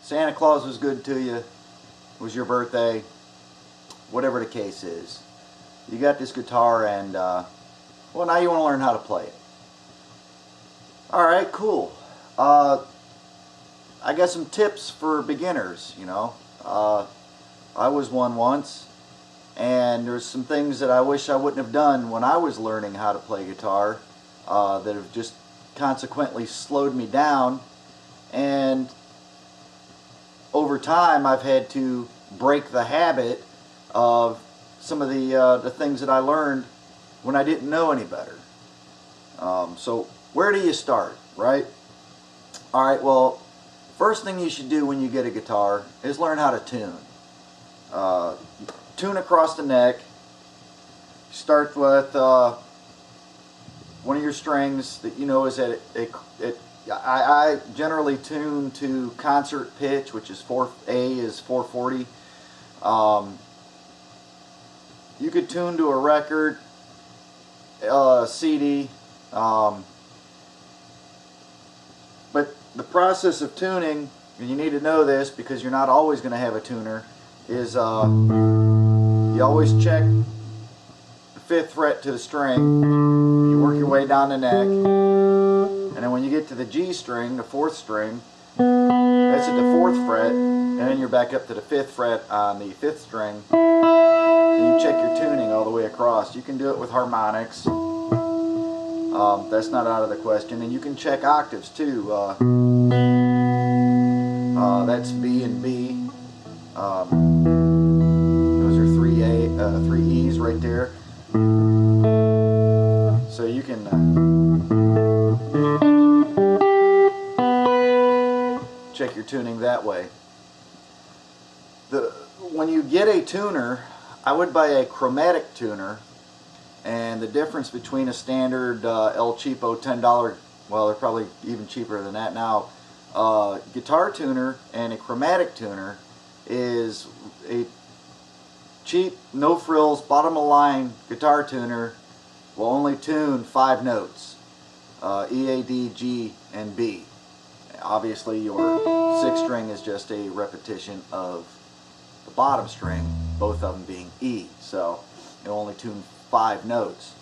Santa Claus was good to you, it was your birthday, whatever the case is. You got this guitar and, well, now you want to learn how to play it. Alright, cool. I got some tips for beginners, you know. I was one once, and there's some things that I wish I wouldn't have done when I was learning how to play guitar that have just consequently slowed me down, and over time I've had to break the habit of some of the things that I learned when I didn't know any better. So where do you start, right? Alright, well, first thing you should do when you get a guitar is learn how to tune. Tune across the neck. Start with one of your strings that you know is at I generally tune to concert pitch, which is A is 440. You could tune to a record, CD, but the process of tuning, and you need to know this because you're not always going to have a tuner, is you always check the 5th fret to the string, you work your way down the neck, and then when you get to the G string, the 4th string, that's at the 4th fret, and then you're back up to the 5th fret on the 5th string, and you check your tuning all the way across. You can do it with harmonics, that's not out of the question, and you can check octaves too. That's B and B. Those are three E's right there. So you can check your tuning that way. When you get a tuner, I would buy a chromatic tuner, and the difference between a standard El Cheapo $10, well, they're probably even cheaper than that now, guitar tuner and a chromatic tuner is a cheap, no frills, bottom of the line guitar tuner will only tune 5 notes, E, A, D, G, and B. Obviously your 6th string is just a repetition of the bottom string, both of them being E, so it'll only tune 5 notes.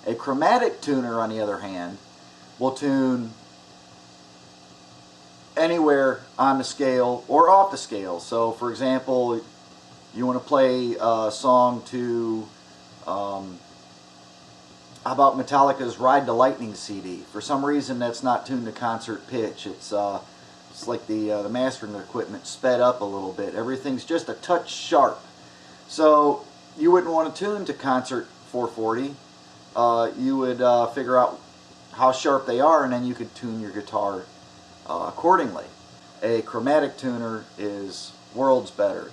A chromatic tuner, on the other hand, will tune anywhere on the scale or off the scale. So for example, you want to play a song to how about Metallica's Ride the Lightning CD. For some reason that's not tuned to concert pitch. It's like the mastering equipment sped up a little bit. Everything's just a touch sharp. So you wouldn't want to tune to concert 440. You would figure out how sharp they are, and then you could tune your guitar accordingly. A chromatic tuner is worlds better.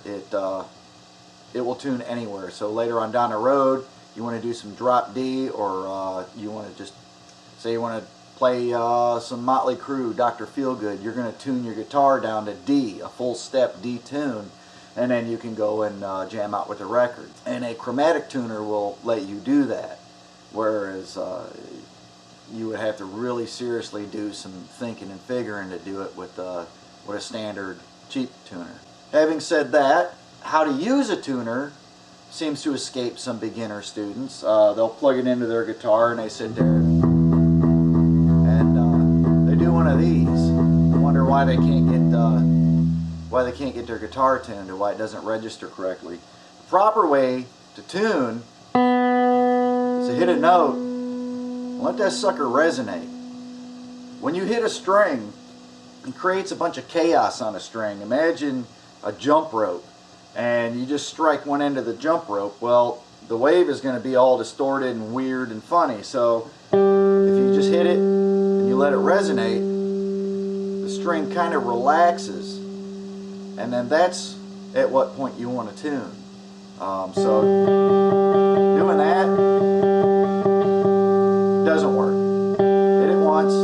It will tune anywhere. So later on down the road, you want to do some drop D, or you want to just say you want to play some Motley Crue, Dr. Feelgood. You're going to tune your guitar down to D, a full step D tune, and then you can go and jam out with the record. And a chromatic tuner will let you do that, whereas you would have to really seriously do some thinking and figuring to do it with a standard cheap tuner. Having said that, how to use a tuner seems to escape some beginner students. They'll plug it into their guitar and they sit there and they do one of these. I wonder why they can't get their guitar tuned, or why it doesn't register correctly. The proper way to tune is to hit a note and let that sucker resonate. When you hit a string, it creates a bunch of chaos on a string. Imagine a jump rope, and you just strike one end of the jump rope. Well, the wave is going to be all distorted and weird and funny. So if you just hit it and you let it resonate, the string kind of relaxes, and then that's at what point you want to tune. So doing that doesn't work. Hit it once,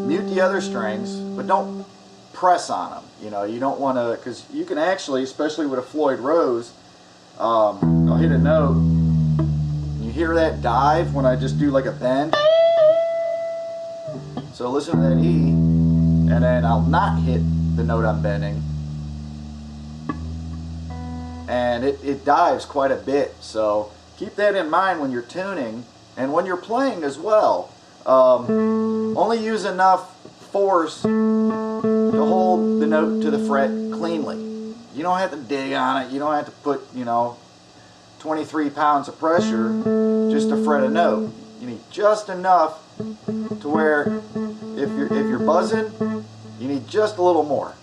mute the other strings, but don't press on them. You know, you don't want to, because you can actually, especially with a Floyd Rose, I'll hit a note, and you hear that dive when I just do like a bend. So listen to that E. and then I'll not hit the note I'm bending, and it dives quite a bit. So keep that in mind when you're tuning and when you're playing as well. Only use enough force to hold the note to the fret cleanly. You don't have to dig on it. You don't have to put, 23 pounds of pressure just to fret a note. You need just enough to where if you're buzzing, you need just a little more.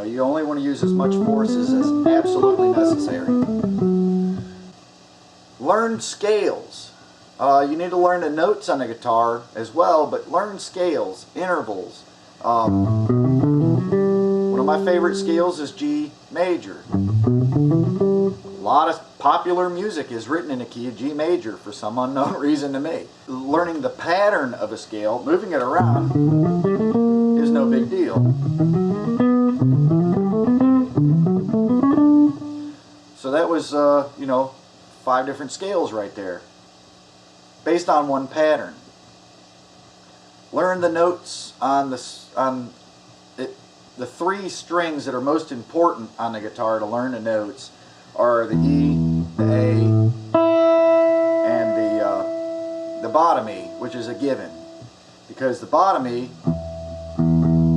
You only want to use as much force as is absolutely necessary. Learn scales. You need to learn the notes on the guitar as well, but learn scales, intervals. One of my favorite scales is G major. A lot of popular music is written in the key of G major for some unknown reason to me. Learning the pattern of a scale, moving it around, is no big deal. So that was, 5 different scales right there, based on one pattern. Learn the notes on the 3 strings that are most important on the guitar to learn the notes are the E, the A, and the bottom E, which is a given, because the bottom E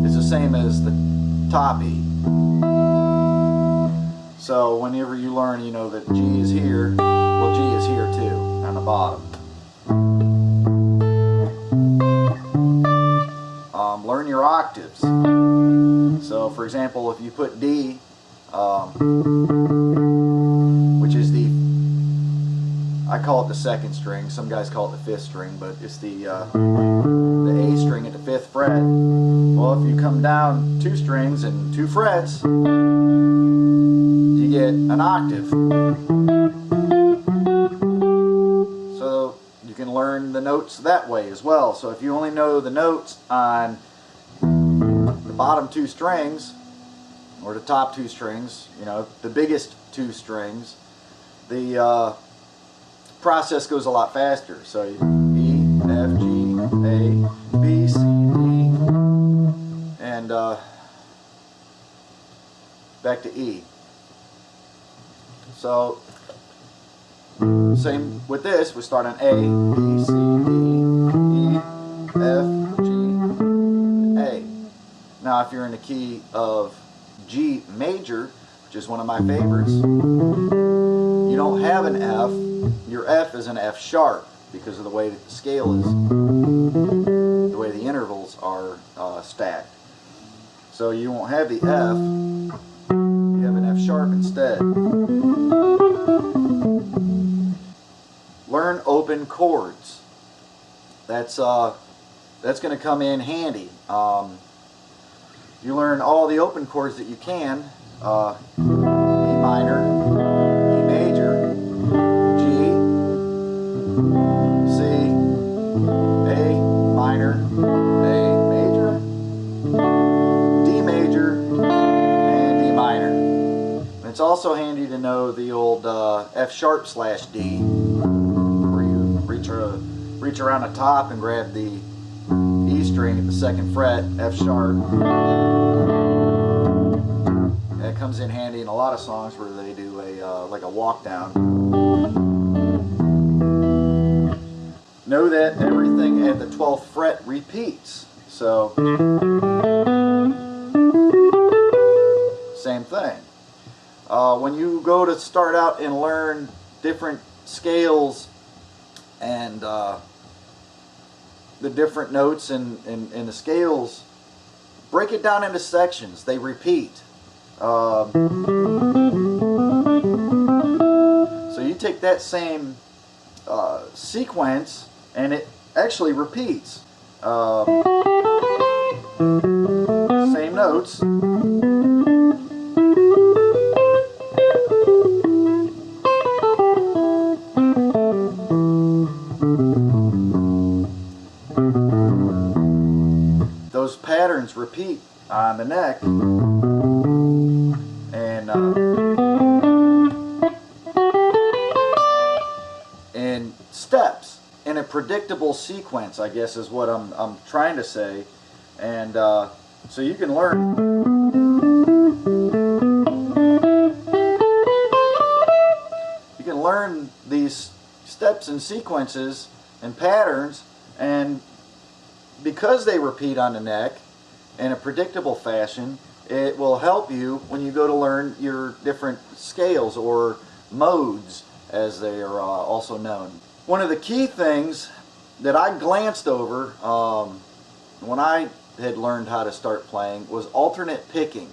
is the same as the top E. So whenever you learn, that G is here, well, G is here too on the bottom. Learn your octaves. So for example, if you put D, which is I call it the 2nd string, some guys call it the 5th string, but it's the A string at the 5th fret. Well, if you come down 2 strings and 2 frets, you get an octave. So you can learn the notes that way as well. So if you only know the notes on the bottom 2 strings, or the top 2 strings, the biggest 2 strings, the process goes a lot faster. So E, F, G, A, B, C, D, and back to E. So same with this, we start on A, B, C, D, E, F, G, A. Now if you're in the key of G major, which is one of my favorites, you don't have an F. Your F is an F sharp because of the way that the scale is, the way the intervals are stacked. So you won't have the F, you have an F sharp instead. Learn open chords. That's going to come in handy. You learn all the open chords that you can. E minor, E major, G, C, A minor, A major, D major, and D minor. And it's also handy to know the old F sharp / D, where you reach around the top and grab the E string at the 2nd fret, F sharp. That comes in handy in a lot of songs where they do like a walk down. Know that everything at the 12th fret repeats. So same thing. When you go to start out and learn different scales and the different notes in the scales, break it down into sections. They repeat. So you take that same sequence and it actually repeats. Same notes. Those patterns repeat on the neck, and in steps, and it predictable sequence, I guess is what I'm trying to say. And so you can learn. You can learn these steps and sequences and patterns, and because they repeat on the neck in a predictable fashion, it will help you when you go to learn your different scales, or modes as they are also known. One of the key things that I glanced over when I had learned how to start playing was alternate picking.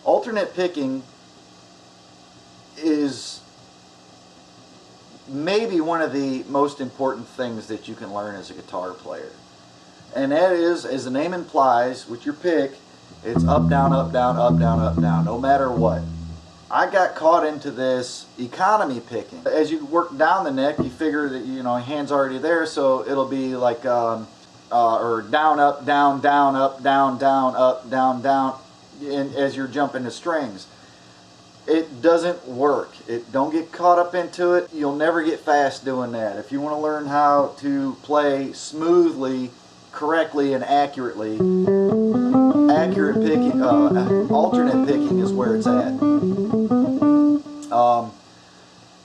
Alternate picking is maybe one of the most important things that you can learn as a guitar player. And that is, as the name implies, with your pick, it's up, down, up, down, up, down, up, down, no matter what. I got caught into this economy picking. As you work down the neck, you figure that, you know, hand's already there, so it'll be like, or down, up, down, down, up, down, down, up, down, down, and as you're jumping the strings. It doesn't work. Don't get caught up into it. You'll never get fast doing that. If you want to learn how to play smoothly, correctly, and accurately, accurate picking, alternate picking is where it's at.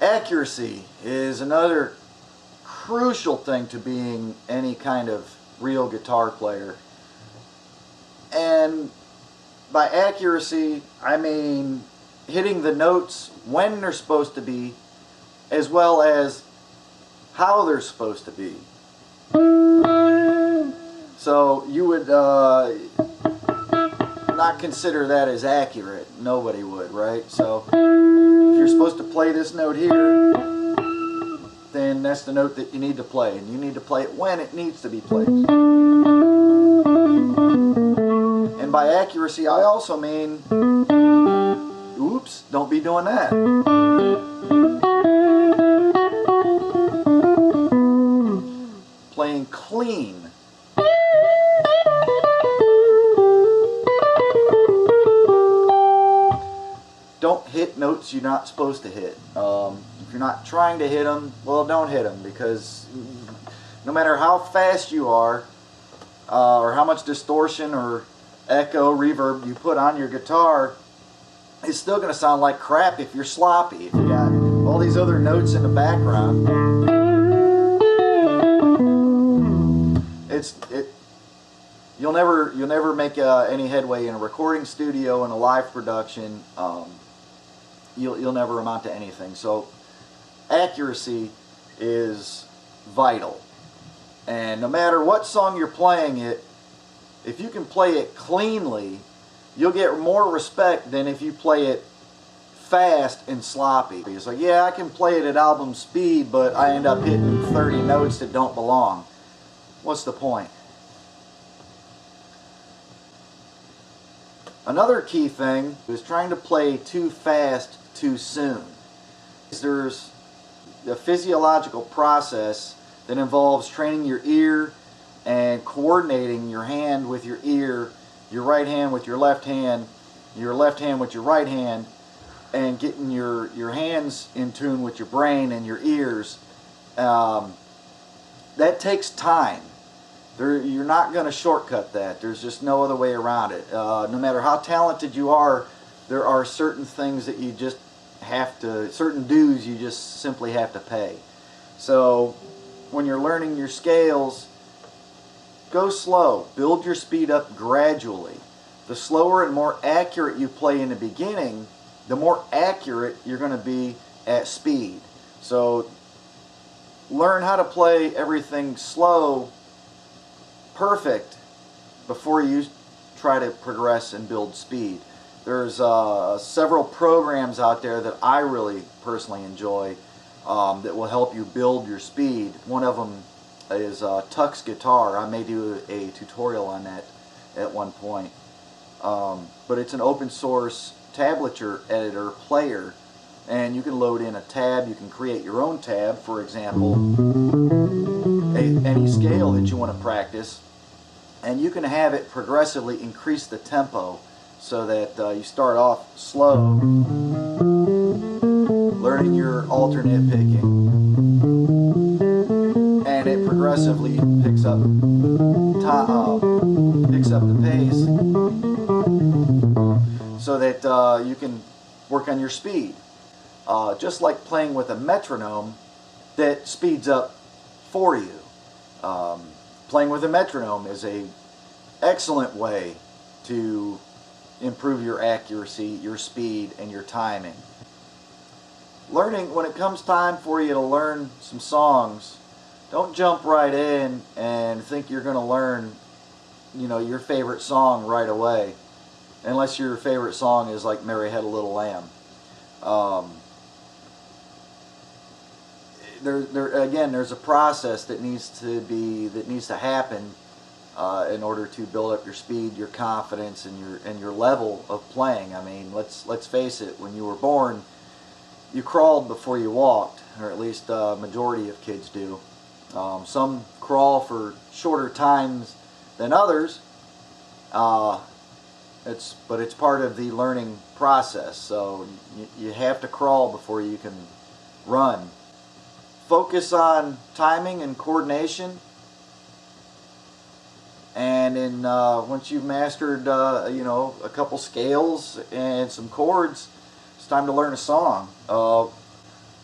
Accuracy is another crucial thing to being any kind of real guitar player. And by accuracy, I mean hitting the notes when they're supposed to be, as well as how they're supposed to be. So you would not consider that as accurate. Nobody would, right? So if you're supposed to play this note here, then that's the note that you need to play, and you need to play it when it needs to be played. And by accuracy, I also mean, oops, don't be doing that. Playing clean. Don't hit notes you're not supposed to hit. If you're not trying to hit them, well, don't hit them, because no matter how fast you are, or how much distortion or echo, reverb you put on your guitar, it's still going to sound like crap if you're sloppy. If you got all these other notes in the background, you'll never make any headway in a recording studio, in a live production. You'll never amount to anything. So accuracy is vital, and no matter what song you're playing it, if you can play it cleanly, you'll get more respect than if you play it fast and sloppy. It's like, yeah, I can play it at album speed, but I end up hitting 30 notes that don't belong. What's the point? Another key thing is trying to play too fast too soon. There's a physiological process that involves training your ear and coordinating your hand with your ear, your right hand with your left hand with your right hand, and getting your hands in tune with your brain and your ears. That takes time. You're not going to shortcut that. There's just no other way around it. No matter how talented you are, there are certain things that you just have to, certain dues you just simply have to pay. So when you're learning your scales, go slow. Build your speed up gradually. The slower and more accurate you play in the beginning, the more accurate you're going to be at speed. So learn how to play everything slow, perfect, before you try to progress and build speed. There's several programs out there that I really personally enjoy that will help you build your speed. One of them is Tux Guitar. I may do a tutorial on that at one point. But it's an open source tablature editor player, and you can load in a tab. You can create your own tab, for example, any scale that you want to practice, and you can have it progressively increase the tempo so that you start off slow, learning your alternate picking, and progressively picks up the pace, so that you can work on your speed. Just like playing with a metronome that speeds up for you. Playing with a metronome is an excellent way to improve your accuracy, your speed, and your timing. Learning, when it comes time for you to learn some songs, don't jump right in and think you're going to learn, your favorite song right away, unless your favorite song is like Mary Had a Little Lamb. Again, there's a process that needs to happen in order to build up your speed, your confidence, and your level of playing. I mean, let's face it. When you were born, you crawled before you walked, or at least the majority of kids do. Some crawl for shorter times than others. But it's part of the learning process. So you have to crawl before you can run. Focus on timing and coordination, and once you've mastered a couple scales and some chords, it's time to learn a song.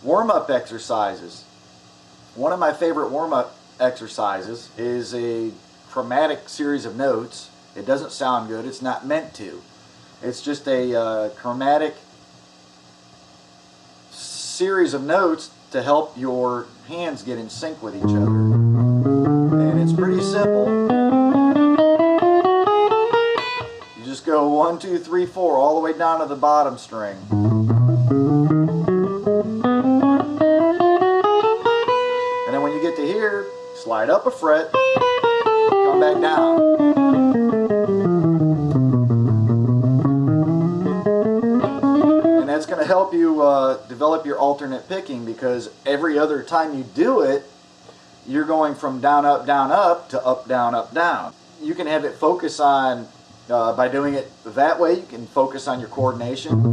Warm-up exercises. One of my favorite warm-up exercises is a chromatic series of notes. It doesn't sound good. It's not meant to. It's just a chromatic series of notes to help your hands get in sync with each other. And it's pretty simple. You just go 1, 2, 3, 4 all the way down to the bottom string. And then when you get to here, slide up a fret, come back down. That's going to help you develop your alternate picking, because every other time you do it, you're going from down, up to up, down. You can have it focus on, by doing it that way, you can focus on your coordination,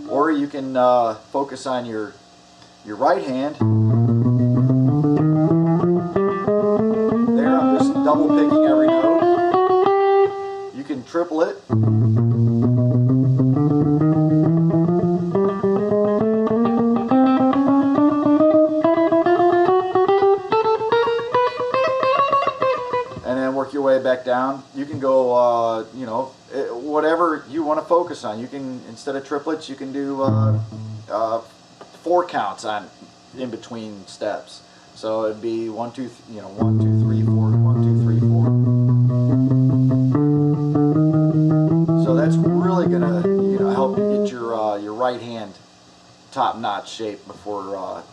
or you can focus on your right hand. There, I'm just double picking every note. You can triple it. Work your way back down. You can go, whatever you want to focus on. You can, instead of triplets, you can do 4 counts in between steps. So it'd be 1, 2, 1, 2, 3, 4, 1, 2, 3, 4. So that's really gonna, help you get your right hand top-notch shape before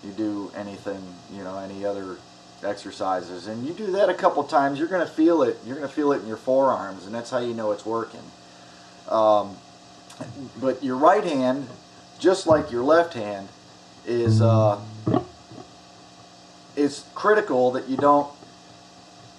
you do anything, any other exercises. And you do that a couple times, you're going to feel it. You're going to feel it in your forearms, and that's how you know it's working. But your right hand, just like your left hand, is critical that you don't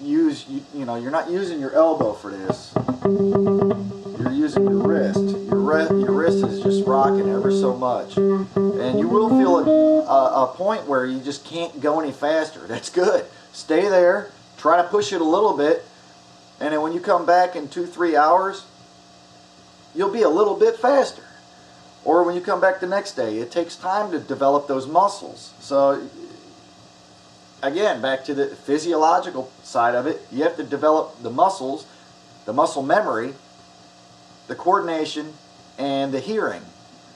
use, you're not using your elbow for this. You're using your wrist. Your wrist is just rocking ever so much, and you will feel a point where you just can't go any faster. That's good. Stay there. Try to push it a little bit, and then when you come back in 2-3 hours, you'll be a little bit faster. Or when you come back the next day, it takes time to develop those muscles. So again, back to the physiological side of it, you have to develop the muscles, the muscle memory, the coordination, and the hearing.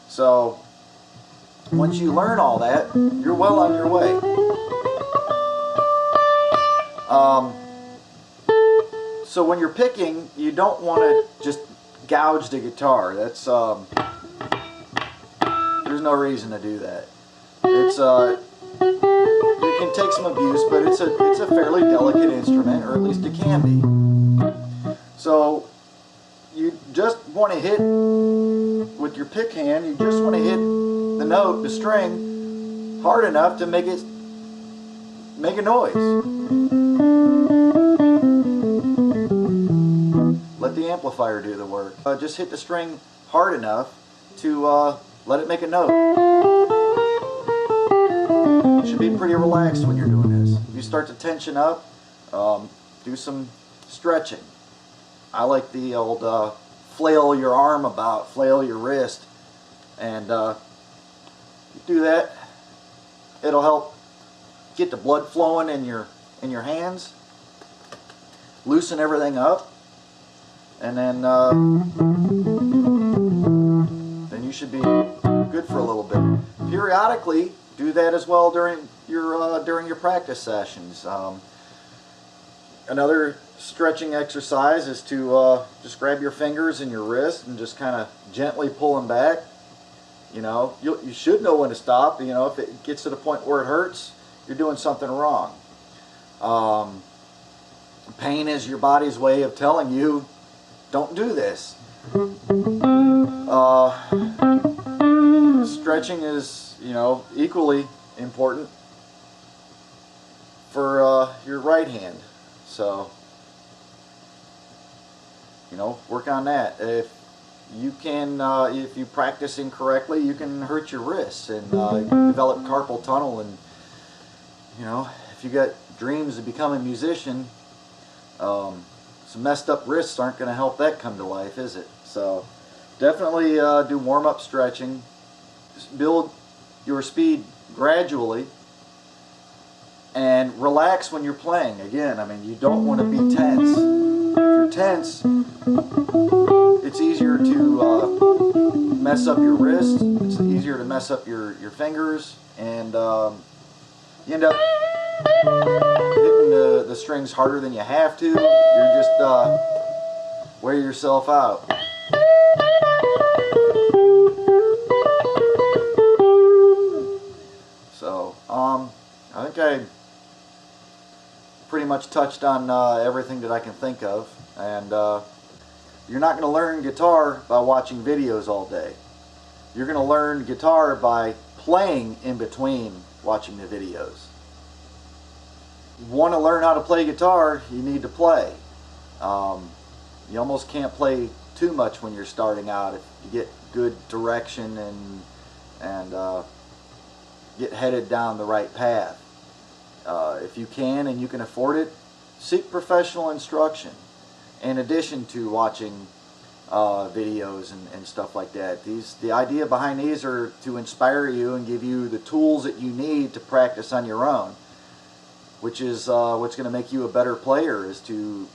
So once you learn all that, you're well on your way. So when you're picking, you don't want to just gouge the guitar. That's there's no reason to do that. It's it can take some abuse, but it's a fairly delicate instrument, or at least it can be. So you just want to hit with your pick hand. You just want to hit the note, the string, hard enough to make a noise. Let the amplifier do the work. Just hit the string hard enough to let it make a note. you should be pretty relaxed when you're doing this. If you start to tension up, do some stretching. I like the old flail your arm about, flail your wrist, and you do that, it'll help get the blood flowing in your hands, loosen everything up, and then you should be good for a little bit. Periodically, do that as well during your practice sessions. Another stretching exercise is to just grab your fingers and your wrist and just kind of gently pull them back. You know, you should know when to stop. You know, if it gets to the point where it hurts, you're doing something wrong. Pain is your body's way of telling you, don't do this. Stretching is, you know, equally important for your right hand. So, you know, work on that. If you can, if you practice incorrectly, you can hurt your wrists and develop carpal tunnel. And you know, if you got dreams of becoming a musician, some messed up wrists aren't going to help that come to life, is it? So, definitely do warm-up stretching. Just build your speed gradually. And relax when you're playing. Again, I mean, you don't want to be tense. If you're tense, it's easier to mess up your wrist. It's easier to mess up your fingers, and you end up hitting the strings harder than you have to. You're just wear yourself out. So, I think I pretty much touched on everything that I can think of, and you're not going to learn guitar by watching videos all day. You're going to learn guitar by playing in between watching the videos. You want to learn how to play guitar, you need to play. You almost can't play too much when you're starting out if you get good direction and get headed down the right path. If you can and you can afford it, seek professional instruction in addition to watching videos and stuff like that. The idea behind these are to inspire you and give you the tools that you need to practice on your own, which is what's going to make you a better player, is to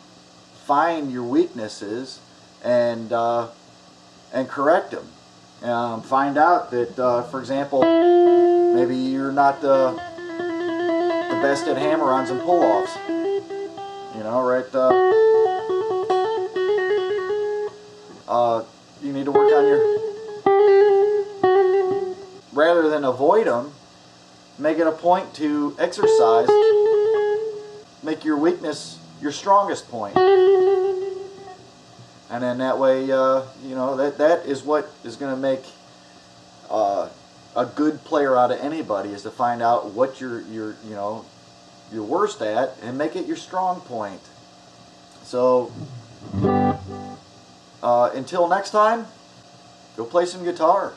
find your weaknesses and correct them. Find out that, for example, maybe you're not the best at hammer-ons and pull-offs. You know, right? You need to work on your... Rather than avoid them, make it a point to exercise. Make your weakness your strongest point. And then that way, you know, that is what is going to make a good player out of anybody, is to find out what you're worst at and make it your strong point. So until next time, go play some guitar.